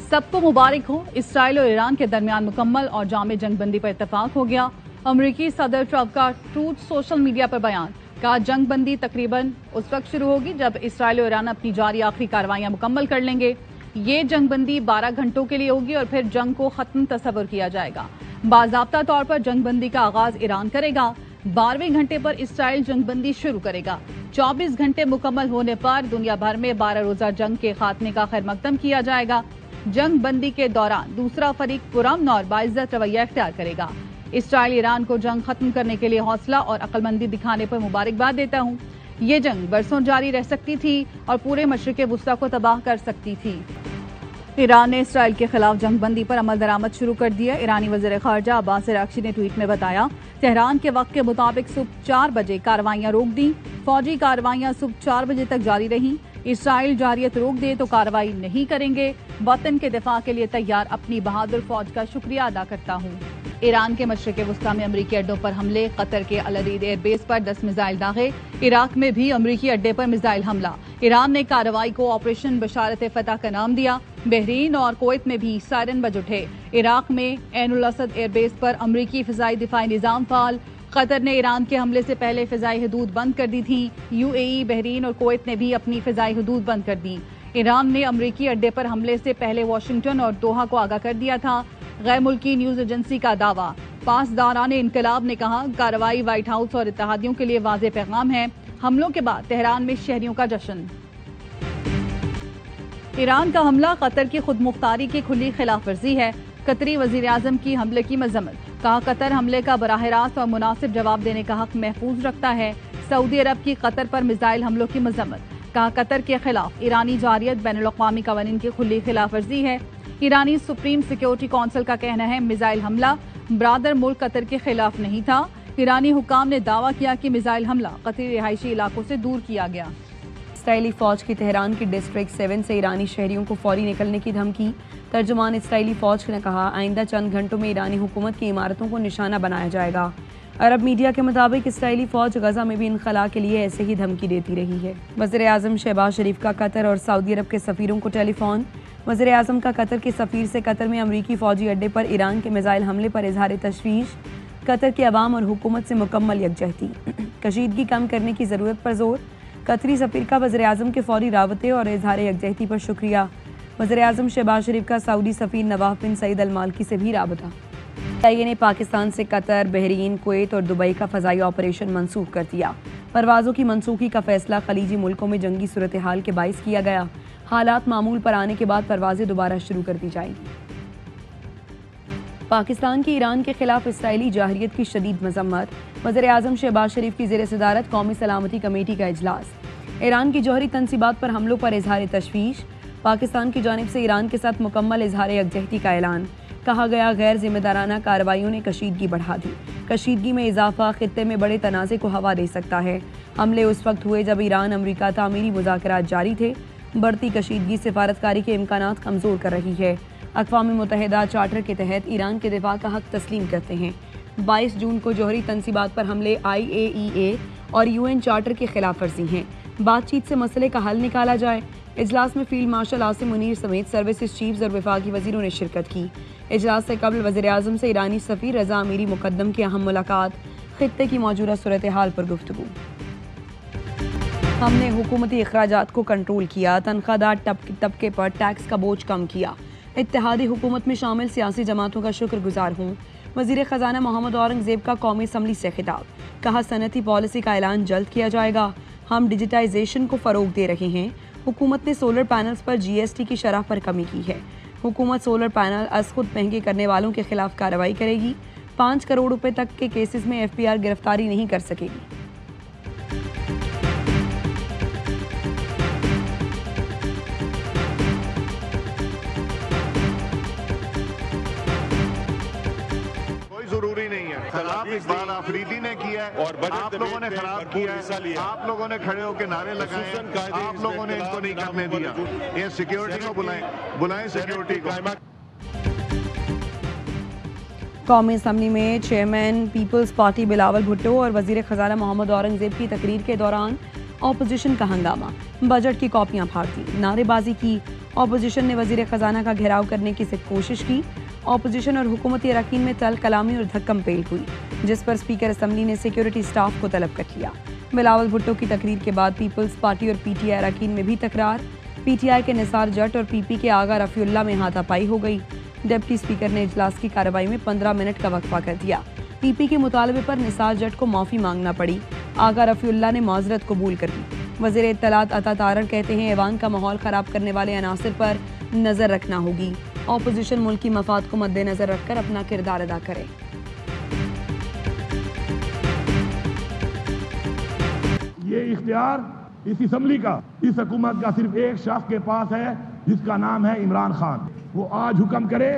سب کو مبارک ہو، اسرائیل اور ایران کے درمیان مکمل اور جامع جنگ بندی پر اتفاق ہو گیا۔ امریکی صدر ٹرمپ کا ٹروتھ سوشل میڈیا پر بیان، کہا جنگ بندی تقریباً اس وقت شروع ہوگی جب اسرائیل اور ایران اپنی جاری آخری کارروائیاں مکمل کر لیں گے۔ یہ جنگ بندی 12 گھنٹوں کے لیے ہوگی اور پھر جنگ کو ختم تصور کیا جائے گا۔ باضابطہ طور پر جنگ بندی کا آغاز ایران کرے گا، 12ویں گھنٹے پر اسرائیل جنگ بندی شروع کرے گا۔ 24 گھنٹے مکمل ہونے پر دنیا بھر میں 12 روزہ جنگ کے خاتمے کا خیر مقدم کیا جائے گا۔ جنگ بندی کے دوران دوسرا فریق پرامن اور باعزت رویہ اختیار کرے گا۔ اسرائیل ایران کو جنگ ختم کرنے کے لیے حوصلہ اور عقل مندی دکھانے پر مبارکباد دیتا ہوں۔ یہ جنگ برسوں جاری رہ سکتی تھی اور پورے مشرق وسطیٰ کو تباہ کر سکتی تھی۔ ایران نے اسرائیل کے خلاف جنگ بندی پر عمل درآمد شروع کر دیا۔ ایرانی وزیر خارجہ عباس عراقچی نے ٹویٹ میں بتایا، تہران کے وقت کے مطابق صبح 4 بجے کارروائیاں روک دیں۔ فوجی کارروائیاں صبح 4 بجے تک جاری رہیں۔ اسرائیل جارحیت روک دے تو کارروائی نہیں کریں گے۔ وطن کے دفاع کے لیے تیار اپنی بہادر فوج کا شکریہ ادا کرتا ہوں۔ ایران کے مشرق وسطیٰ میں امریکی اڈوں پر حملے، قطر کے العریش ایئر بیس پر 10 میزائل داغے، عراق میں بھی امریکی اڈے پر میزائل حملہ۔ ایران نے کارروائی کو آپریشن بشارت فتح کا نام دیا۔ بحرین اور کویت میں بھی سائرن بج اٹھے۔ عراق میں عین الاسد ایئر بیس پر امریکی فضائی دفاعی نظام فعال۔ قطر نے ایران کے حملے سے پہلے فضائی حدود بند کر دی تھیں۔ UAE، بحرین اور کویت نے بھی اپنی فضائی حدود بند کر دیں۔ ایران نے امریکی اڈے پر حملے سے پہلے واشنگٹن اور دوحہ کو آگاہ کر دیا تھا۔ غیر ملکی نیوز ایجنسی کا دعویٰ، پاسداران انقلاب نے کہا کارروائی وائٹ ہاؤس اور اتحادیوں کے لیے واضح پیغام ہے۔ حملوں کے بعد تہران میں شہریوں کا جشن۔ ایران کا حملہ قطر کی خود مختاری کی کھلی خلاف ورزی ہے۔ قطری وزیر اعظم کی حملے کی مذمت، کہا قطر حملے کا براہ راست اور مناسب جواب دینے کا حق محفوظ رکھتا ہے۔ سعودی عرب کی قطر پر میزائل حملوں کی مذمت، کہا قطر کے خلاف ایرانی جارحیت بین الاقوامی قوانین کی کھلی خلاف ورزی ہے۔ ایرانی سپریم سیکیورٹی کونسل کا کہنا ہے میزائل حملہ برادر ملک قطر کے خلاف نہیں تھا۔ ایرانی حکام نے دعویٰ کیا کہ میزائل حملہ قطری رہائشی علاقوں سے دور کیا گیا۔ اسرائیلی فوج کی تہران کی ڈسٹرکٹ 7 سے ایرانی شہریوں کو فوری نکلنے کی دھمکی۔ ترجمان اسرائیلی فوج نے کہا آئندہ چند گھنٹوں میں ایرانی حکومت کی عمارتوں کو نشانہ بنایا جائے گا۔ عرب میڈیا کے مطابق اسرائیلی فوج غزہ میں بھی انخلاء کے لیے ایسے ہی دھمکی دیتی رہی ہے۔ وزیر اعظم شہباز شریف کا قطر اور سعودی عرب کے سفیروں کو ٹیلی فون۔ وزیر اعظم کا قطر کے سفیر سے قطر میں امریکی فوجی اڈے پر ایران کے میزائل حملے پر اظہار تشویش، قطر کے عوام اور حکومت سے مکمل یکجہتی، کشیدگی کم کرنے کی ضرورت پر زور۔ قطری سفیر کا وزیر اعظم کے فوری رابطے اور اظہار یکجہتی پر شکریہ۔ وزیر اعظم شہباز شریف کا سعودی سفیر نواف بن سعید المالکی سے بھی رابطہ۔ CIA نے پاکستان سے قطر، بحرین، کویت اور دبئی کا فضائی آپریشن منسوخ کر دیا۔ پروازوں کی منسوخی کا فیصلہ خلیجی ملکوں میں جنگی صورتحال کے باعث کیا گیا۔ حالات معمول پر آنے کے بعد پروازیں دوبارہ شروع کر دی جائیں گی۔ پاکستان کی ایران کے خلاف اسرائیلی جارحیت کی شدید مذمت، وزیر اعظم شہباز شریف کی زیر صدارت قومی سلامتی کمیٹی کا اجلاس۔ ایران کی جوہری تنصیبات پر حملوں پر اظہار تشویش، پاکستان کی جانب سے ایران کے ساتھ مکمل اظہار یکجہتی کا اعلان۔ کہا گیا غیر ذمہ دارانہ کارروائیوں نے کشیدگی بڑھا دی۔ کشیدگی میں اضافہ خطے میں بڑے تنازع کو ہوا دے سکتا ہے۔ حملے اس وقت ہوئے جب ایران امریکہ تعمیری مذاکرات جاری تھے۔ بڑھتی کشیدگی سفارتکاری کے امکانات کمزور کر رہی ہے۔ اقوام متحدہ چارٹر کے تحت ایران کے دفاع کا حق تسلیم کرتے ہیں۔ 22 جون کو جوہری تنصیبات پر حملے IAEA اور UN چارٹر کی خلاف ورزی ہیں۔ بات چیت سے مسئلے کا حل نکالا جائے۔ اجلاس میں فیلڈ مارشل عاصم منیر سمیت سروسز چیفز اور وفاقی وزیروں نے شرکت کی۔ اجلاس سے قبل وزیر اعظم سے ایرانی سفیر رضا امیری مقدم کی اہم ملاقات، خطے کی موجودہ صورتحال پر گفتگو۔ ہم نے حکومتی اخراجات کو کنٹرول کیا، تنخواہ دار طبقے پر ٹیکس کا بوجھ کم کیا، اتحادی حکومت میں شامل سیاسی جماعتوں کا شکر گزار ہوں۔ وزیر خزانہ محمد اورنگزیب کا قومی اسمبلی سے خطاب، کہا صنعتی پالیسی کا اعلان جلد کیا جائے گا۔ ہم ڈیجیٹائزیشن کو فروغ دے رہے ہیں۔ حکومت نے سولر پینلز پر GST کی شرح پر کمی کی ہے۔ حکومت سولر پینل از خود مہنگے کرنے والوں کے خلاف کارروائی کرے گی۔ 5 کروڑ روپے تک کے کیسز میں FBR گرفتاری نہیں کر سکے گی۔ ضروری نہیں ہے، خراب اقبال آفریدی نے کیا ہے اور آپ لوگوں نے خراب کیا ہے۔ آپ لوگوں نے کھڑے ہو کے نعرے لگائے، آپ لوگوں نے ان کو نہیں کرنے دیا۔ یہ سیکیورٹی کو بلائیں سیکیورٹی کو۔ قومی اسمبلی میں chairman Peoples Party Bilawal Bhutto اور وزیر خزانہ محمد اورنگزیب کی تقریر کے دوران اپوزیشن کا ہنگامہ، بجٹ کی کاپیاں پھاڑ دی، نعرے بازی کی، اپوزیشن نے وزیر خزانہ کا گھیراؤ کرنے کی کوشش کی۔ اپوزیشن اور حکومتی اراکین میں تل کلامی اور دھکم پیل ہوئی، جس پر اسپیکر اسمبلی نے سیکیورٹی سٹاف کو طلب کر لیا۔ بلاول بھٹو کی تقریر کے بعد پیپلز پارٹی اور پی ٹی آئی اراکین میں بھی تکرار۔ پی ٹی آئی کے نثار جٹ اور پی پی کے آغا رفیع اللہ میں ہاتھا پائی ہو گئی۔ ڈپٹی اسپیکر نے اجلاس کی کارروائی میں 15 منٹ کا وقفہ کر دیا۔ پی پی کے مطالبے پر نثار جٹ کو معافی مانگنا پڑی۔ آغا رفیع اللہ نے معذرت قبول کر لی۔ وزیر اطلاعات عطا تارڑ کہتے ہیں ایوان کا ماحول خراب کرنے والے عناصر پر نظر رکھنا ہوگی۔ اپوزیشن ملکی مفاد کو مد نظر رکھ کر اپنا کردار ادا کرے۔ یہ اختیار اس اسمبلی کا، اس حکومت کا صرف ایک شخص کے پاس ہے، جس کا نام ہے عمران خان۔ وہ آج حکم کرے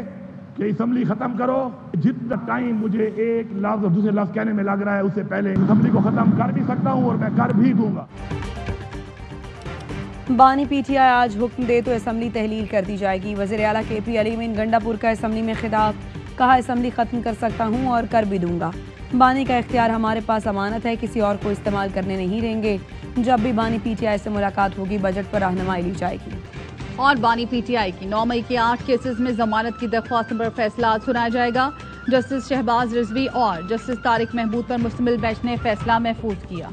کہ اسمبلی ختم کرو، جتنا ٹائم مجھے ایک لفظ اور دوسرے لفظ کہنے میں لگ رہا ہے اس سے پہلے اسمبلی کو ختم کر بھی سکتا ہوں اور میں کر بھی دوں گا۔ بانی پی ٹی آئی آج حکم دے تو اسمبلی تحلیل کر دی جائے گی۔ وزیر اعلیٰ کے پی علیم گنڈا پور کا اسمبلی میں خطاب، کہا اسمبلی ختم کر سکتا ہوں اور کر بھی دوں گا۔ بانی کا اختیار ہمارے پاس امانت ہے، کسی اور کو استعمال کرنے نہیں دیں گے۔ جب بھی بانی پی ٹی آئی سے ملاقات ہوگی بجٹ پر رہنمائی لی جائے گی۔ اور بانی پی ٹی آئی کی 9 مئی کے 8 کیسز میں ضمانت کی درخواست پر فیصلہ آج سنایا جائے گا۔ جسٹس شہباز رضوی اور جسٹس طارق محمود پر مشتمل بینچ نے فیصلہ محفوظ کیا۔